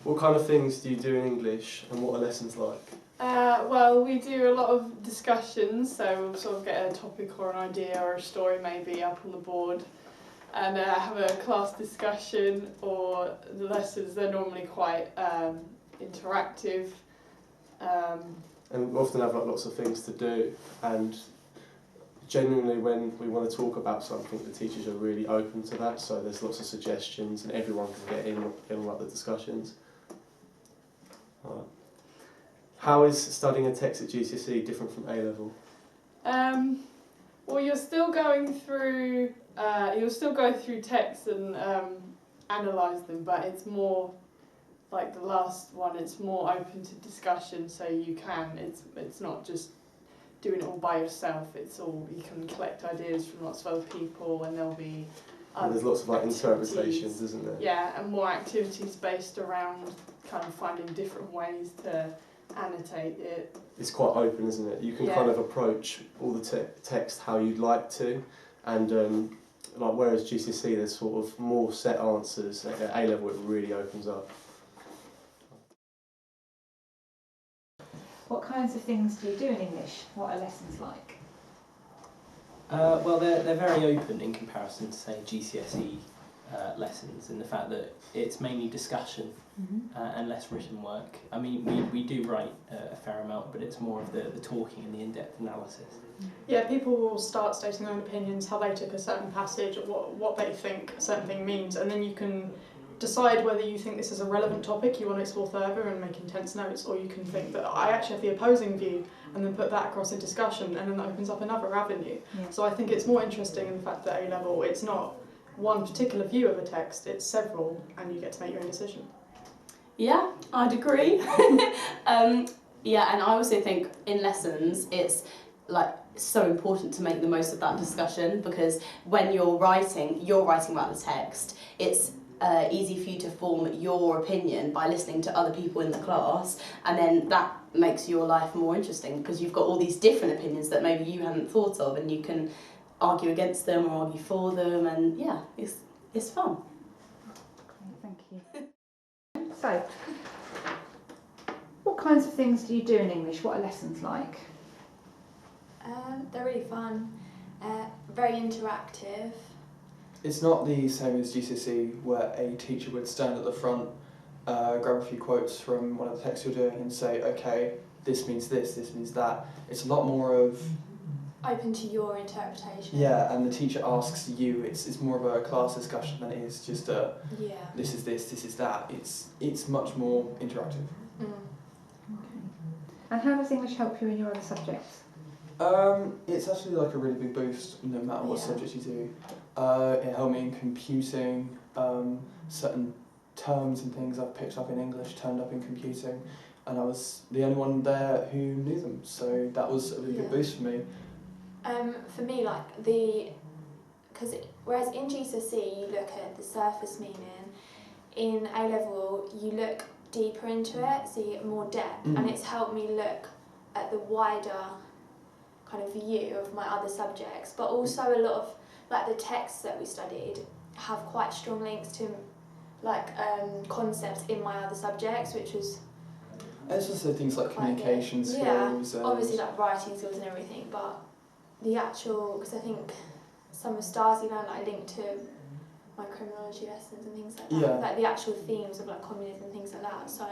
What kind of things do you do in English and what are lessons like? Well, we do a lot of discussions, so we'll sort of get a topic or an idea or a story maybe up on the board and have a class discussion, or the lessons, they're normally quite interactive. And we often have like, lots of things to do, and genuinely when we want to talk about something, the teachers are really open to that, so there's lots of suggestions and everyone can get in like the discussions. How is studying a text at GCSE different from A-level? Well, you're still going through texts and analyse them, but it's more like the last one. It's more open to discussion, so you can. It's not just doing it all by yourself. It's all, you can collect ideas from lots of other people, and there'll be. And there's lots of like interpretations, isn't there? Yeah, and more activities based around kind of finding different ways to annotate it. It's quite open, isn't it? You can kind of approach all the text how you'd like to, and like whereas GCSE there's sort of more set answers. At A-level it really opens up. What kinds of things do you do in English? What are lessons like? Well, they're very open in comparison to, say, GCSE lessons, in the fact that it's mainly discussion and less written work. I mean, we do write a fair amount, but it's more of the talking and the in-depth analysis. Yeah, people will start stating their own opinions, how they took a certain passage, what they think a certain thing means, and then you can decide whether you think this is a relevant topic you want to explore further and make intense notes, or you can think that I actually have the opposing view and then put that across in discussion, and then that opens up another avenue. Yeah. So I think it's more interesting in the fact that A-level, it's not one particular view of a text, it's several, and you get to make your own decision. Yeah, I'd agree. Yeah, and I also think in lessons it's like so important to make the most of that discussion, because when you're writing about the text, it's easy for you to form your opinion by listening to other people in the class, and then that makes your life more interesting because you've got all these different opinions that maybe you hadn't thought of, and you can argue against them or argue for them, and yeah, it's fun. Thank you. So, what kinds of things do you do in English? What are lessons like? They're really fun, very interactive. It's not the same as GCSE, where a teacher would stand at the front, grab a few quotes from one of the texts you're doing and say, okay, this means this means that. It's a lot more of open to your interpretation. Yeah, and the teacher asks you. It's more of a class discussion than it is just a this is this is that. It's much more interactive. Okay. And how does English help you in your other subjects? It's actually like a really big boost no matter what subject you do. It helped me in computing. Certain terms and things I've picked up in English turned up in computing, and I was the only one there who knew them, so that was a really good boost for me. For me, whereas in GCSE you look at the surface meaning, in A-level you look deeper into it, so you get more depth, and it's helped me look at the wider kind of view of my other subjects, but also a lot of the texts that we studied have quite strong links to concepts in my other subjects, which was. It's also things like communication skills. Yeah, obviously writing skills and everything, but the actual, because I think some of stars you learn linked to my criminology lessons and things like that. Yeah. Like the actual themes of communism and things like that. So.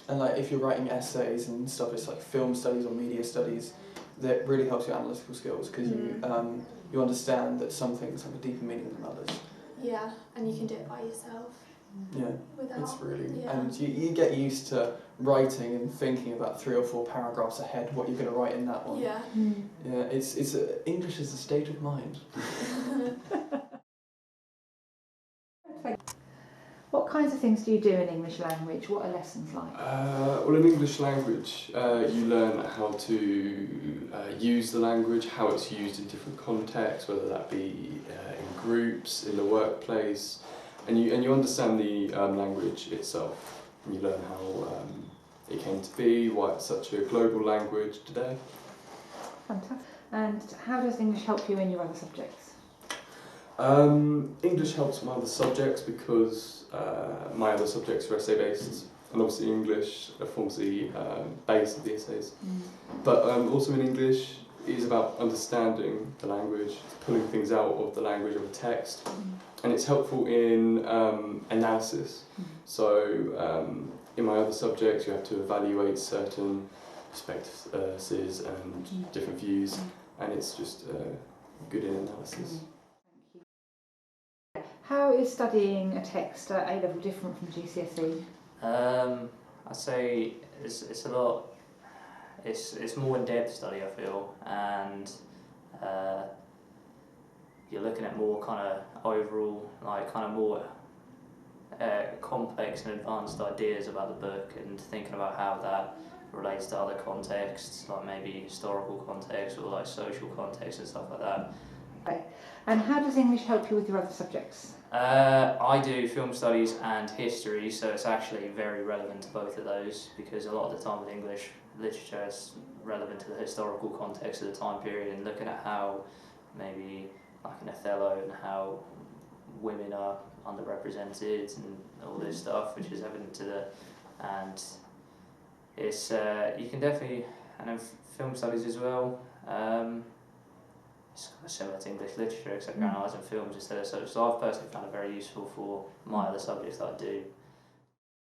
And if you're writing essays and stuff, it's like film studies or media studies. That really helps your analytical skills, because you understand that some things have a deeper meaning than others. Yeah, and you can do it by yourself. Yeah, without, it's really... And you get used to writing and thinking about 3 or 4 paragraphs ahead what you're going to write in that one. Yeah. Yeah, English is a state of mind. What kinds of things do you do in English language? What are lessons like? Well, in English language, you learn how to use the language, how it's used in different contexts, whether that be in groups, in the workplace, and you understand the language itself, and you learn how it came to be, why it's such a global language today. Fantastic. And how does English help you in your other subjects? English helps my other subjects because my other subjects are essay-based, and obviously English forms the base of the essays. But also in English is about understanding the language, pulling things out of the language of a text, and it's helpful in analysis. So in my other subjects you have to evaluate certain perspectives and different views, and it's just good in analysis. How is studying a text at A-level different from GCSE? I'd say it's a lot. It's more in-depth study, I feel, and you're looking at more kind of overall, like kind of more complex and advanced ideas about the book, and thinking about how that relates to other contexts, like maybe historical context or like social context and stuff like that. Okay. And how does English help you with your other subjects? I do film studies and history, so it's actually very relevant to both of those, because a lot of the time with English literature it's relevant to the historical context of the time period, and looking at how maybe like in Othello and how women are underrepresented and all this stuff, which is evident to the, and it's you can definitely, and then film studies as well. It's kind of similar to English literature, except you're analysing films instead of so I've personally found it very useful for my other subjects that I do.